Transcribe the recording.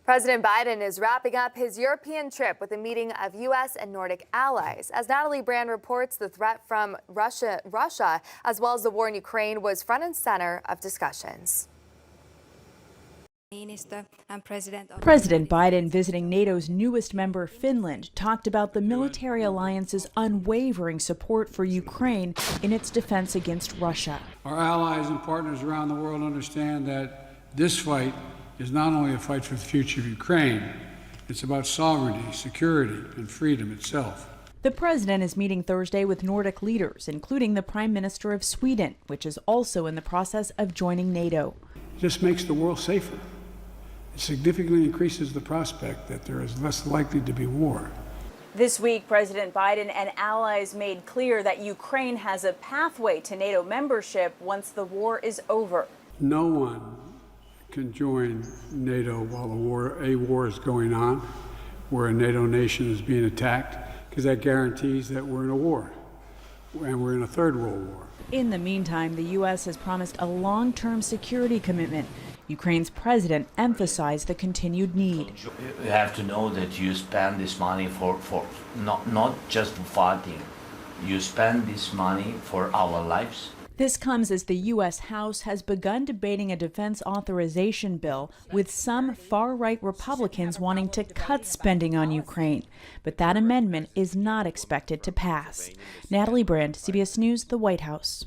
President Biden is wrapping up his European trip with a meeting of U.S. and Nordic allies. As Natalie Brand reports, the threat from Russia, as well as the war in Ukraine, was front and center of discussions. President Biden, visiting NATO's newest member, Finland, talked about the military alliance's unwavering support for Ukraine in its defense against Russia. Our allies and partners around the world understand that this fight is not only a fight for the future of Ukraine, it's about sovereignty, security, and freedom itself. The president is meeting Thursday with Nordic leaders, including the Prime Minister of Sweden, which is also in the process of joining NATO. It just makes the world safer. It significantly increases the prospect that there is less likely to be war. This week, President Biden and allies made clear that Ukraine has a pathway to NATO membership once the war is over. No one can join NATO while a war is going on, where a NATO nation is being attacked, because that guarantees that we're in a war, and we're in a third world war. In the meantime, the U.S. has promised a long-term security commitment. Ukraine's president emphasized the continued need. You have to know that you spend this money for not just for fighting. You spend this money for our lives. This comes as the U.S. House has begun debating a defense authorization bill, with some far-right Republicans wanting to cut spending on Ukraine. But that amendment is not expected to pass. Natalie Brand, CBS News, the White House.